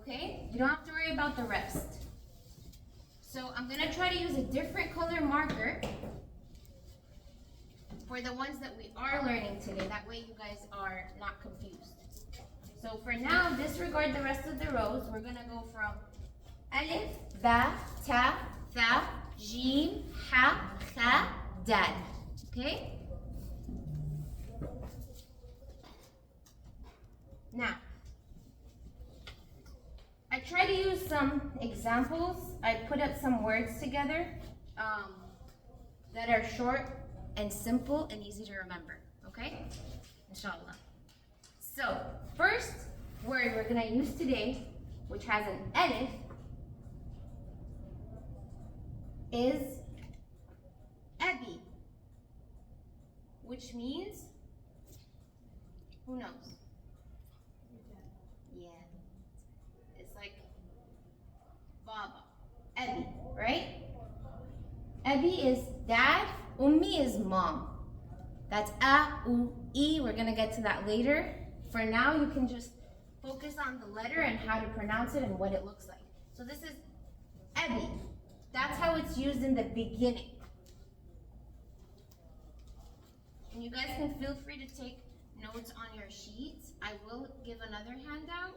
Okay? You don't have to worry about the rest. So I'm gonna try to use a different color marker for the ones that we are learning today. That way you guys are not confused. So for now, disregard the rest of the rows. We're gonna go from alif, ba, ta, tha, jim, ha, kha, dal. Okay? Now, I try to use some examples. I put up some words together that are short and simple and easy to remember, okay? Inshallah. So, first word we're gonna use today, which has an alif, is abi, which means, who knows? Yeah. It's like Baba. Abi, right? Abi is dad. Ummi is mom. That's a, u, e. We're going to get to that later. For now, you can just focus on the letter and how to pronounce it and what it looks like. So this is Abi. That's how it's used in the beginning. And you guys can feel free to take notes on your sheets. I will give another handout.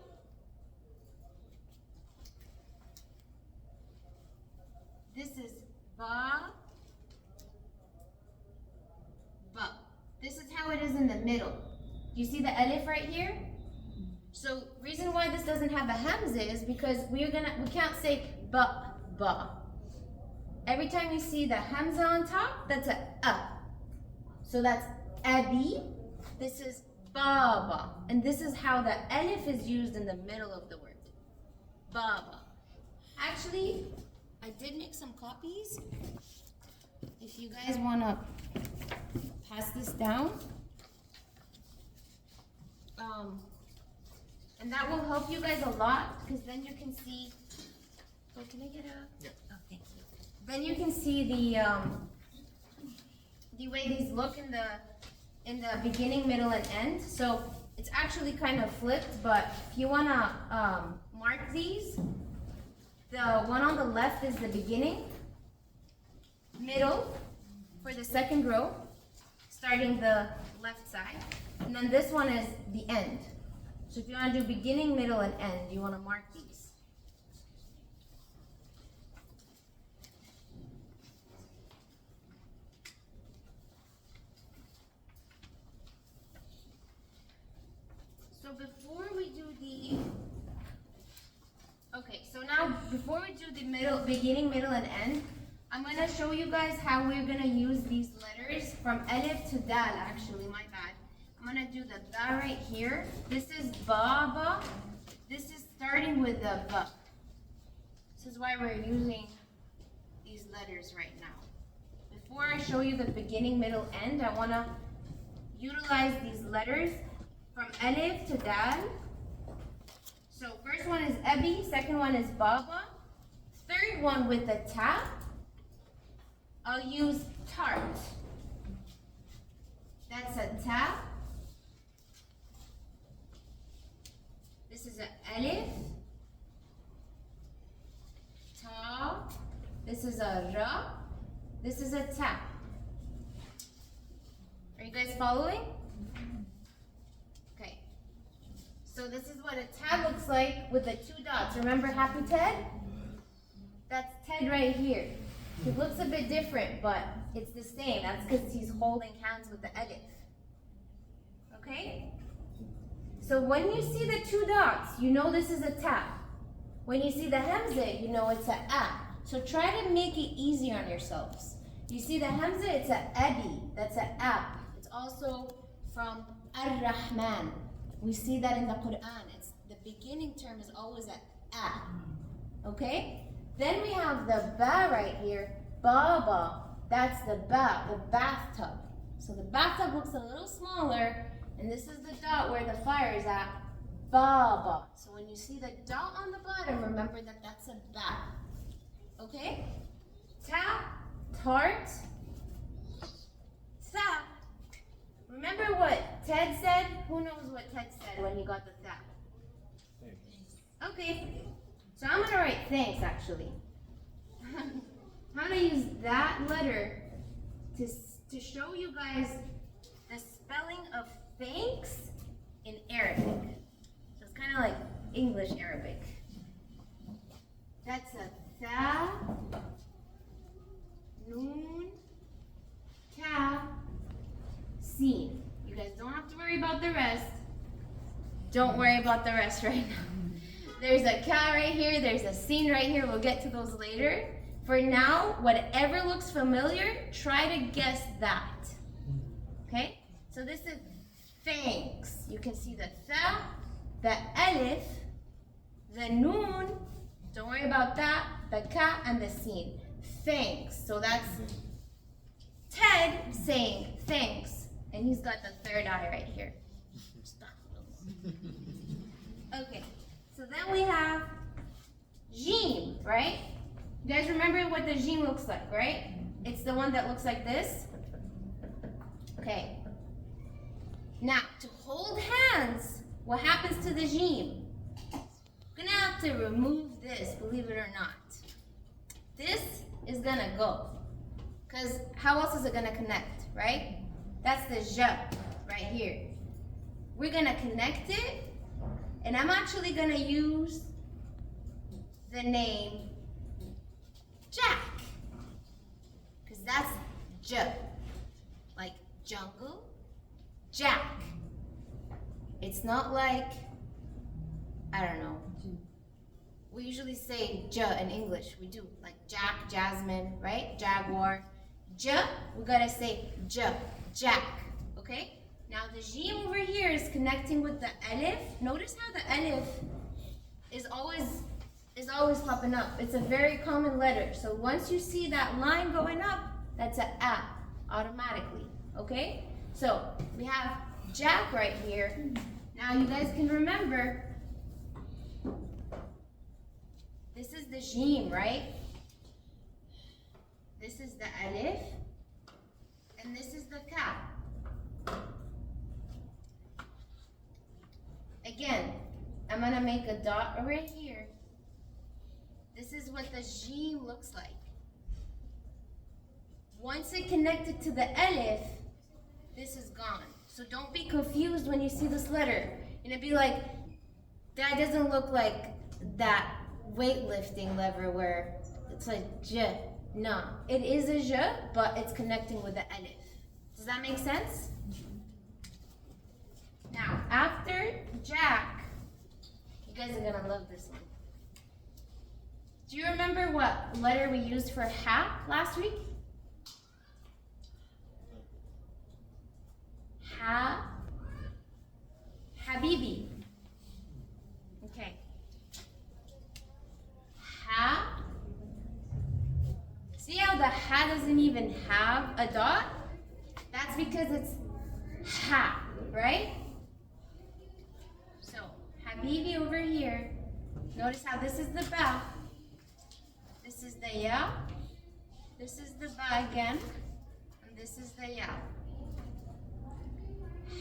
This is ba, ba. This is how it is in the middle. Do you see the alif right here? So reason why this doesn't have a hamza is because we can't say ba, ba. Every time you see the hamza on top, that's a. So that's abi. This is baba. And this is how the alif is used in the middle of the word. Baba. Actually, I did make some copies. If you guys want to pass this down. And that will help you guys a lot because then you can see. Oh, can I get a? Yeah. Oh, thank you. Then you can see the way these look in the beginning, middle, and end. So it's actually kind of flipped, but if you want to mark these, the one on the left is the beginning, middle for the second row, starting the left side, and then this one is the end. So if you want to do beginning, middle, and end, you want to mark these. So before we do before we do the beginning, middle, and end, I'm going to show you guys how we're going to use these letters from alif to dal, actually, my bad. I'm going to do the ba right here. This is baba. This is starting with the ba. This is why we're using these letters right now. Before I show you the beginning, middle, end, I want to utilize these letters from alif to dal. So first one is abi, second one is baba. Third one with the ta, I'll use tart. That's a ta. This is a alif. Ta. This is a ra. This is a ta. Are you guys following? Okay. So this is what a ta looks like with the 2 dots. Remember Happy Ted? That's Ted right here. He looks a bit different, but it's the same. That's because he's holding hands with the alif. Okay? So when you see the 2 dots, you know this is a ta. When you see the hamza, you know it's a a. So try to make it easier on yourselves. You see the hamza, it's a abi. That's a ab. It's also from ar-Rahman. We see that in the Quran. It's the beginning term is always a a. Okay? Then we have the ba right here, baba. That's the ba, the bathtub. So the bathtub looks a little smaller, and this is the dot where the fire is at, baba. So when you see the dot on the bottom, remember that that's a ba. Okay? Ta, tart, sa. Remember what Ted said? Who knows what Ted said when he got the ta? Okay. So I'm gonna write thanks actually. I'm gonna use that letter to show you guys the spelling of thanks in Arabic. So it's kind of like English Arabic. That's a tha, noon, ta, sin. You guys don't have to worry about the rest. Don't worry about the rest right now. There's a ka right here, there's a sin right here. We'll get to those later. For now, whatever looks familiar, try to guess that. Okay? So this is thanks. You can see the tha, the alif, the noon, don't worry about that, the ka, and the sin. Thanks. So that's Ted saying thanks. And he's got the third eye right here. Okay. So then we have jim, right? You guys remember what the jim looks like, right? It's the one that looks like this. Okay. Now, to hold hands, what happens to the jim? We're gonna have to remove this, believe it or not. This is gonna go. Because how else is it gonna connect, right? That's the ja right here. We're gonna connect it, and I'm actually gonna use the name Jack. Because that's J. Like jungle, Jack. It's not like, I don't know. We usually say J in English. We do like Jack, Jasmine, right? Jaguar. J, we gotta say J, Jack, okay? Now the jim over here is connecting with the alif. Notice how the alif is always popping up. It's a very common letter. So once you see that line going up, that's an a automatically, okay? So we have Jack right here. Now you guys can remember, this is the jim, right? This is the alif, and this is the ka. Again, I'm gonna make a dot right here. This is what the jim looks like. Once it connected to the alif, this is gone. So don't be confused when you see this letter. And it'd be like, that doesn't look like that weightlifting lever where it's like j. No, it is a j, but it's connecting with the alif. Does that make sense? Now, after Jack, you guys are gonna love this one. Do you remember what letter we used for ha last week? Ha, Habibi. Okay. Ha. See how the ha doesn't even have a dot? That's because it's ha, right? So, Habibi over here. Notice how this is the ba. This is the ya. This is the ba again. And this is the ya.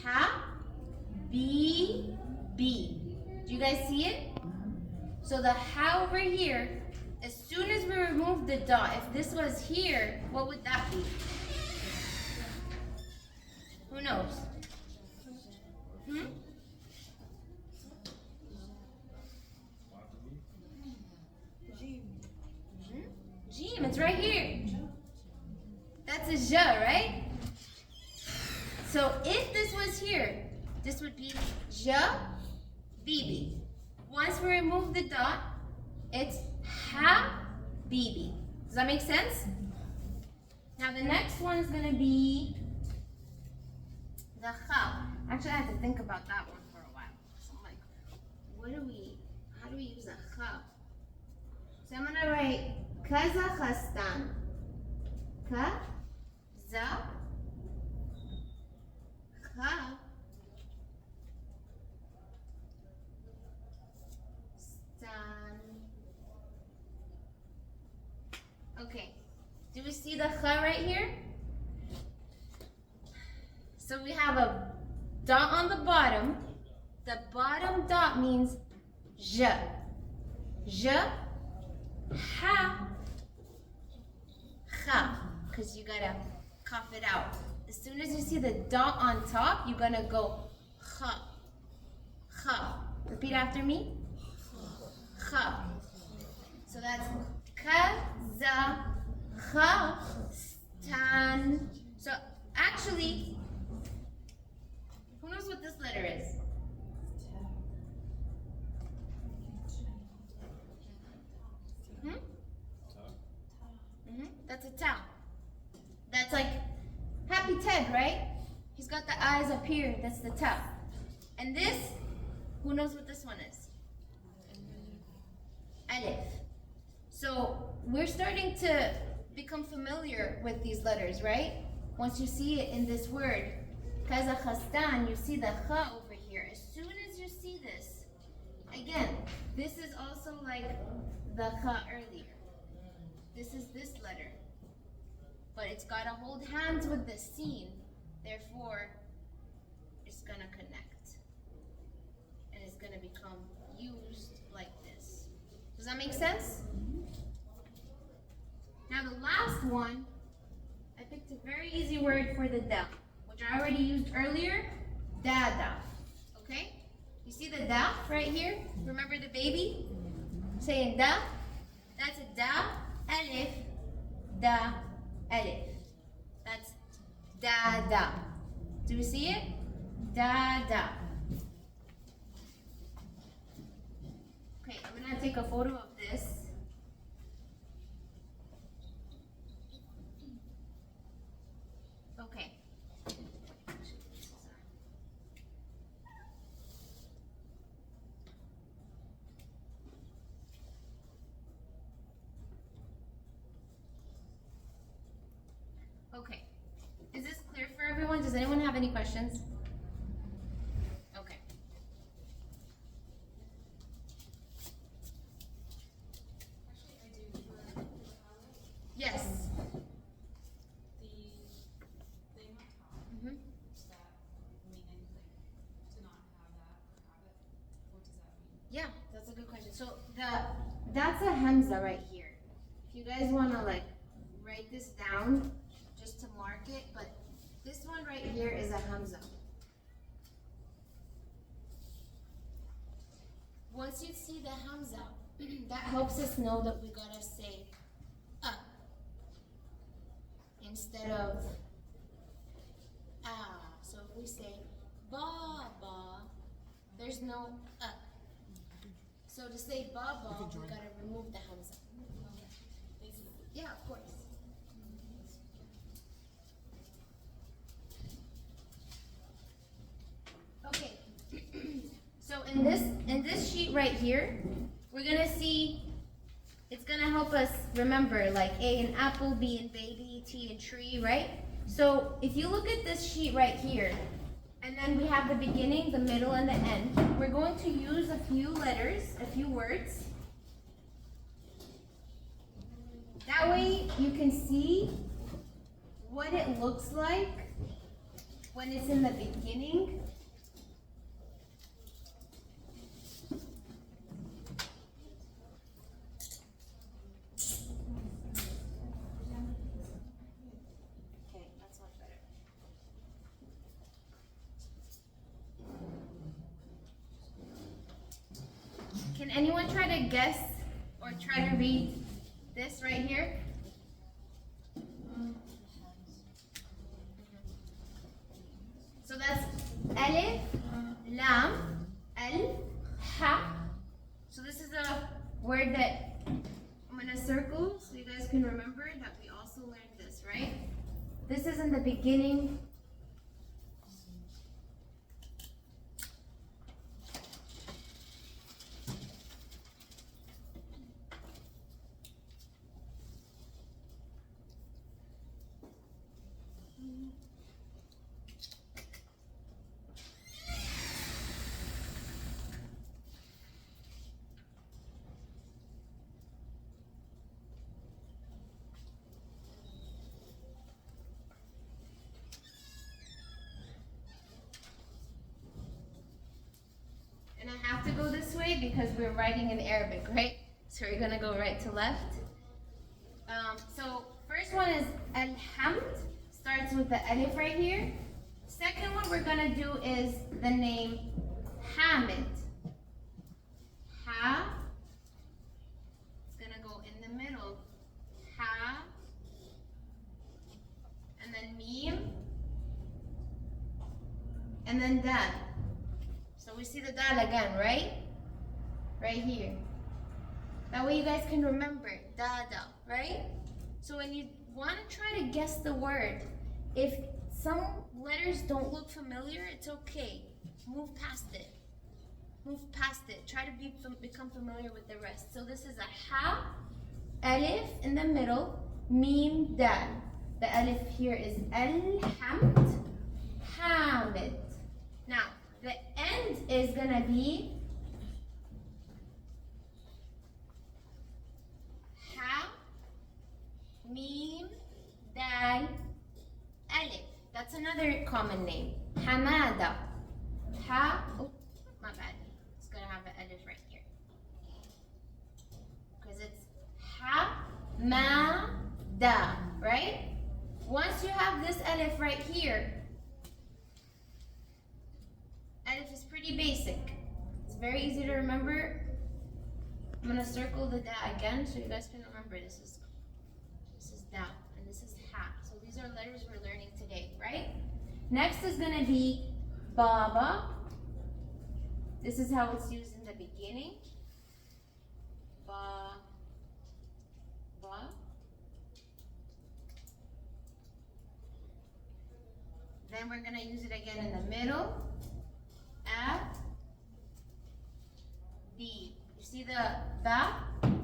Ha, B, B. Do you guys see it? So the ha over here, as soon as we remove the dot, if this was here, what would that be? Who knows? Hmm? Jim, it's right here. That's a ja, right? So if this was here, this would be ja, bibi. Once we remove the dot, it's ha, bibi. Does that make sense? Now the next one is going to be the kha. Actually, I had to think about that one for a while. So I'm like, how do we use a kha? So I'm going to write Kazakhstan. Ka, za, kha, stan. Okay, do we see the kha right here? So we have a dot on the bottom. The bottom dot means je. J, ha, cha, because you gotta cough it out. As soon as you see the dot on top, you're gonna go cha, cha. Repeat after me. Cha. So that's Kazakhstan. So actually, who knows what this letter is? That's a ta. That's like Happy Ted, right? He's got the eyes up here. That's the ta. And this, who knows what this one is? Alif. So we're starting to become familiar with these letters, right? Once you see it in this word, Kazakhstan, you see the kha over here. As soon as you see this, again, this is also like the kha earlier. This is this letter. But it's got to hold hands with the sin. Therefore, it's going to connect. And it's going to become used like this. Does that make sense? Now the last one, I picked a very easy word for the da, which I already used earlier, dada. Okay? You see the da right here? Remember the baby? Saying da? That's a da, alif, da, alif. That's dada. Do you see it? Dada. Okay, I'm gonna take a photo of this. Okay. Okay. Is this clear for everyone? Does anyone have any questions? Okay. Actually, I do for the palette. Yes. The thing on top, Mm-hmm. does that mean anything? To not have that or have it? What does that mean? Yeah, that's a good question. So that's a hamza right here. If you guys want to like write this down just to mark it, but this one right here is a hamza. Once you see the hamza, that helps us know that we gotta say instead of ah. So if we say baba, there's no So to say baba, we gotta remove the hamza. Thank you. Yeah, of course. Okay. So in this sheet right here, we're gonna see. It's gonna help us remember like A in apple, B in baby, T in tree, right? So if you look at this sheet right here, and then we have the beginning, the middle, and the end. We're going to use a few letters, a few words. That way you can see what it looks like when it's in the beginning. Okay, that's much better. Can anyone try to guess or try to read this right here? So that's alif, lam, al, ha. So this is a word that I'm gonna circle so you guys can remember that we also learned this, right? This is in the beginning. And I have to go this way because we're writing in Arabic, right? So we're gonna go right to left. So first one is alhamd, starts with the alif right here. Second one we're gonna do is the name Hamid. Ha, it's gonna go in the middle. Ha, and then Mim, and then Dal. So we see the Dal again, right? Right here. That way you guys can remember, Dada, right? So when you want to try to guess the word, if some letters don't look familiar, it's okay. Move past it. Move past it. Try to become familiar with the rest. So this is a ha, alif in the middle, mim, dal. The alif here is alhamd, hamid. Now, the end is gonna be ha, mim, dal, alif. That's another common name. Hamada. Ha, oh, my bad. It's gonna have an alif right here. Because it's ha, ma, da, right? Once you have this alif right here, alif is pretty basic. It's very easy to remember. I'm gonna circle the da again so you guys can remember. This is da and this is ha. So these are letters we're learning today, right? Next is gonna be baba. This is how it's used in the beginning. Ba, ba. Then we're gonna use it again in the middle. A, B. You see the ba? And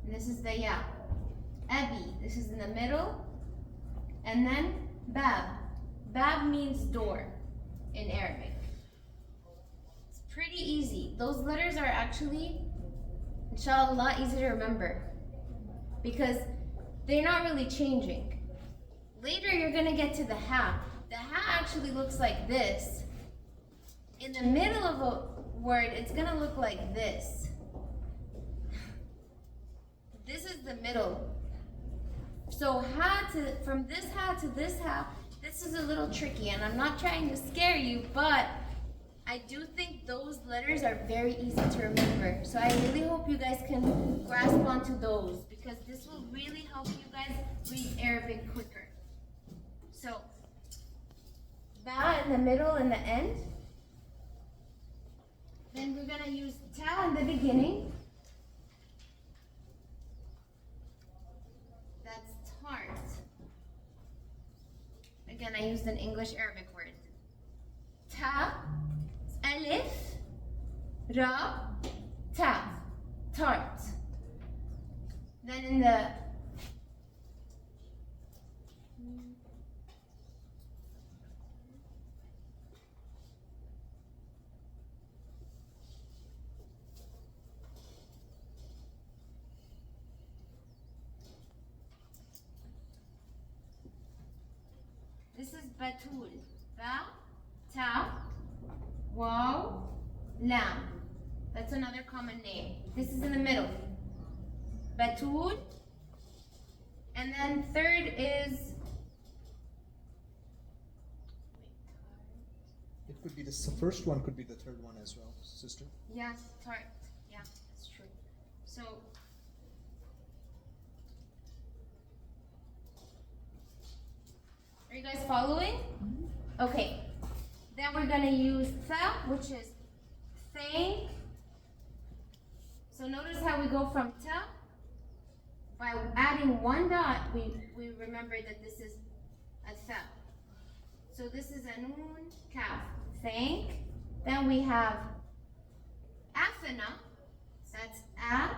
this is the ya. Abi. This is in the middle. And then bab. Bab means door in Arabic. It's pretty easy. Those letters are actually, inshallah, easy to remember because they're not really changing. Later, you're gonna get to the ha. The ha actually looks like this. In the middle of a word, it's gonna look like this. This is the middle. So from this ha to this ha, this is a little tricky, and I'm not trying to scare you, but I do think those letters are very easy to remember. So I really hope you guys can grasp onto those because this will really help you guys read Arabic quicker. So, ba in the middle and the end. Then we're gonna use ta in the beginning. That's tart. Again, I used an English Arabic word. Ta, alif, ra, ta, tart. Then in the this is batul. Ba, ta, waw, lam. That's another common name. This is in the middle. Batul. And then third is It could be the first one, could be the third one as well, sister. yeah, tart. Yeah, that's true. So are you guys following? Okay. Then we're gonna use tha, which is thank. So notice how we go from ta. By adding one dot, we remember that this is a tha. So this is a noon kaf. Thank. Then we have afana. That's a.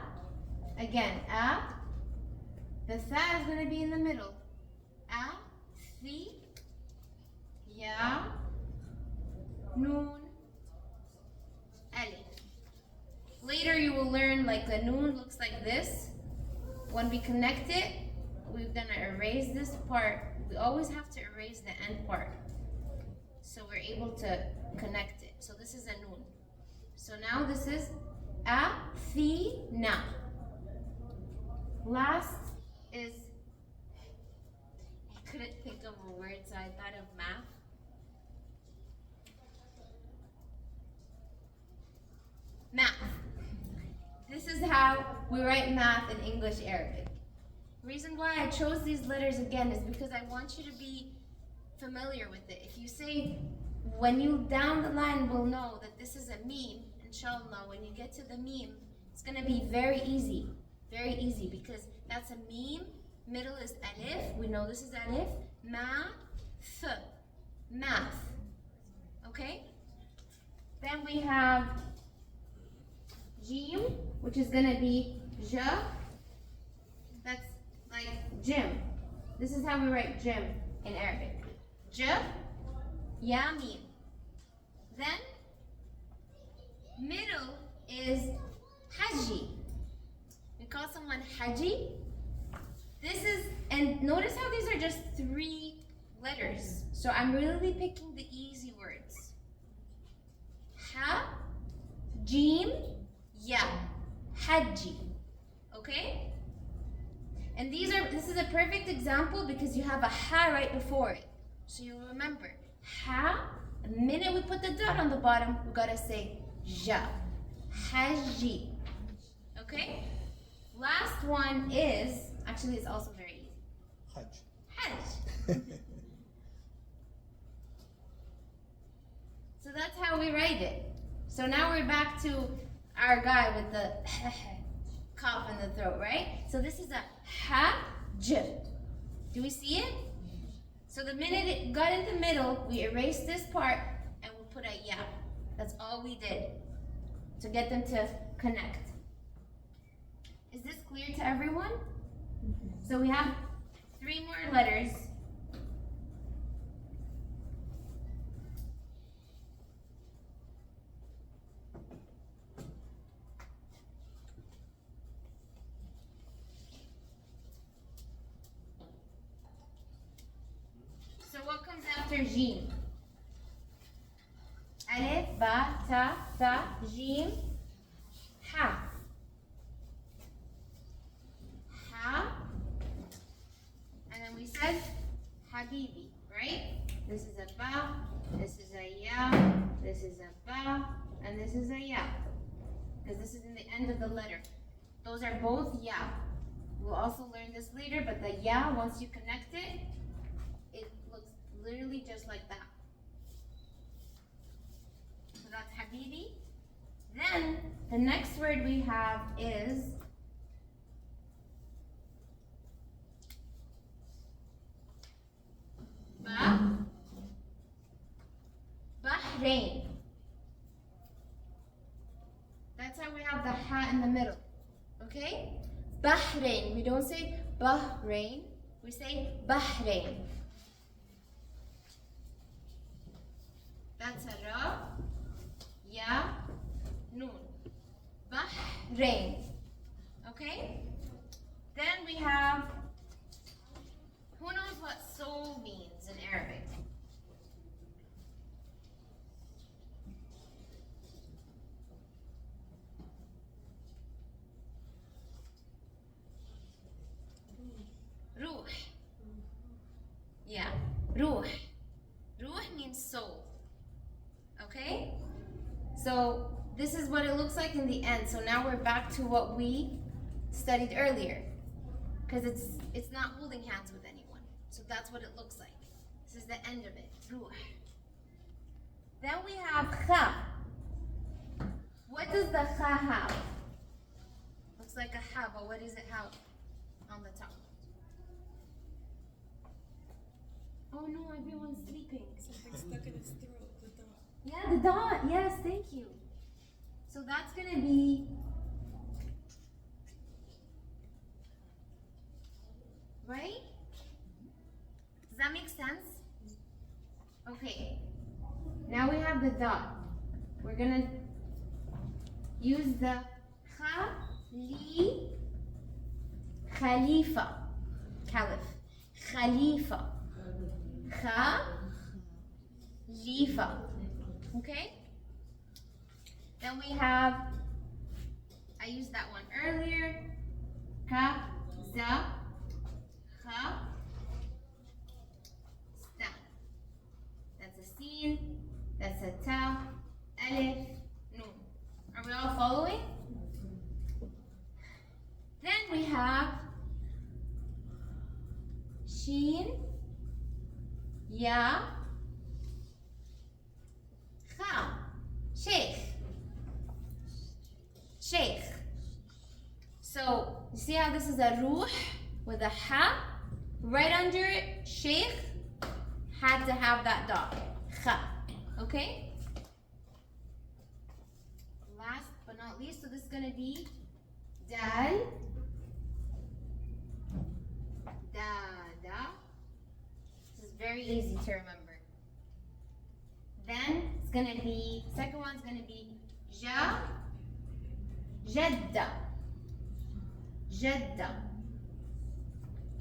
Again, a. The tha is gonna be in the middle. A. Fi, ya, noon, alif. Later you will learn like the noon looks like this. When we connect it, we're gonna erase this part. We always have to erase the end part so we're able to connect it. So this is a noon. So now this is a, fi, na. last is, I couldn't think of a word, so I thought of math. Math. This is how we write math in English Arabic. The reason why I chose these letters again is because I want you to be familiar with it. If you say, when you down the line will know that this is a meme, inshallah, when you get to the meme, it's going to be very easy, because that's a meme, middle is alif, we know this is alif, math, okay? Then we have jim, which is going to be ja, that's like gym. This is how we write gym in Arabic. Ja, ya, mim. Then, middle is haji. We call someone haji. This is, and notice how these are just 3 letters. So I'm really picking the easy words. Ha, jim, ya, haji. Okay? And this is a perfect example because you have a ha right before it. So you'll remember, ha, the minute we put the dot on the bottom, we gotta say ja, haji. Okay? Last one is, actually it's also very easy. Hajj. Hajj. So that's how we write it. So now we're back to our guy with the cough in the throat, right? So this is a hajj. Do we see it? So the minute it got in the middle, we erased this part and we put a ya. That's all we did to get them to connect. Is this clear to everyone? So we have 3 more letters. So what comes after jim? Alif, ba, ta, tha, jim, ha. Ha. And then we said habibi, right? This is a ba, this is a ya, this is a ba, and this is a ya. Because this is in the end of the letter. Those are both ya. We'll also learn this later, but the ya, once you connect it, it looks literally just like that. So that's habibi. Then the next word we have is Bahrain. That's how we have the ha in the middle. Okay? Bahrain. We don't say Bahrain. We say Bahrain. That's a ra, ya, noon. Bahrain. Okay? Then we have, who knows what soul means in Arabic? Ruh. Yeah, ruh. Ruh means soul. Okay? So this is what it looks like in the end. So now we're back to what we studied earlier. Because it's not holding hands with anyone. So that's what it looks like. This is the end of it. Ruh. Then we have kha. What does the kha have? Looks like a ha, but what does it have on the top? Oh no, everyone's sleeping. Something stuck in its throat, the dot. Yeah, the dot. Yes, thank you. So that's going to be right? Does that make sense? Okay. Now we have the dot. We're going to use the Khalifa. Caliph. Khalifa. Khalifa. Okay? Then we have, I used that one earlier, we have Shin, Ya, Kha, Sheikh. Sheikh. So, you see how this is a ruh with a ha? Right under it, Sheikh had to have that dot. Kha. Okay? Last but not least, so this is going to be Dal. Da. This is very easy to remember. Then it's going to be, second one's going to be Ja. Jadda. Jadda.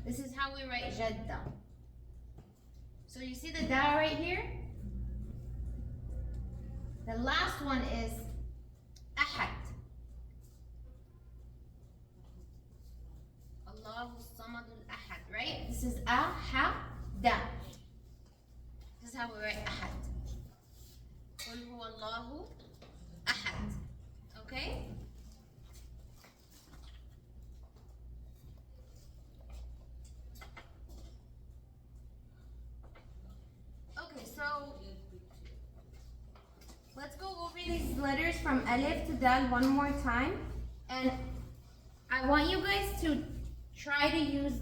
This is how we write Jadda. So you see the da right here? The last one is Ahad. Allahu Samadul Ahad, right? This is Ahada. This is how we write Ahad. Qul huwa Allahu Ahad. Okay? Okay, so let's go over these letters from Alif to Dal one more time. And I want you guys to try to use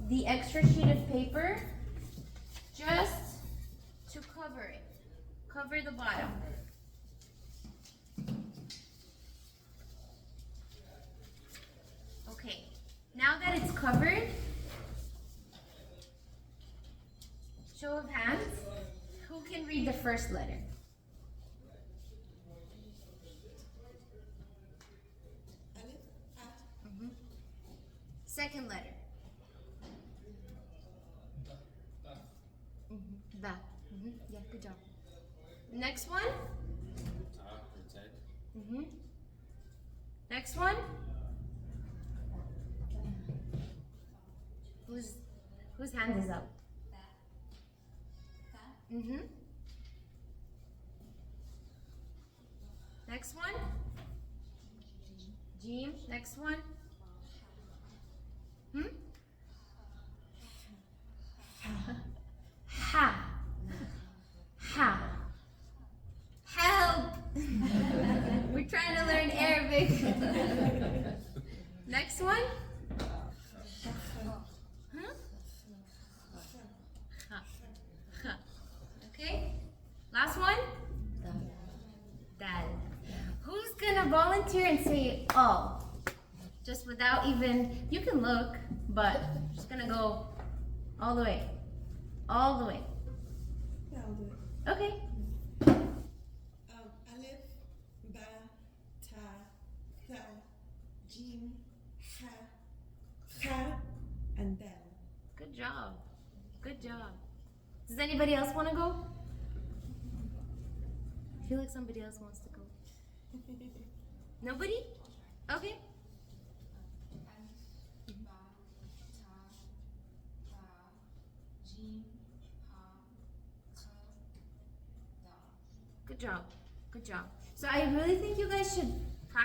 the extra sheet of paper just to cover it. Cover the bottom. Okay, now that it's covered, show of hands, who can read the first letter? Second letter. Ba. Yeah, good job. Next one. Next one. Whose hand is up? Next one. Jim. Next one. Ha. Ha. Help! We're trying to learn Arabic. Next one. Okay. Last one. Dal. Who's gonna volunteer and say oh? Just without even, you can look, but just gonna go all the way. All the way. Yeah, I'll do it. Okay. Alif, Ba, Ta, Tha, Jim, Ha, Kha, and Dal. Good job. Good job. Does anybody else want to go? I feel like somebody else wants to go. Nobody? Okay. Good job. Good job. So I really think you guys should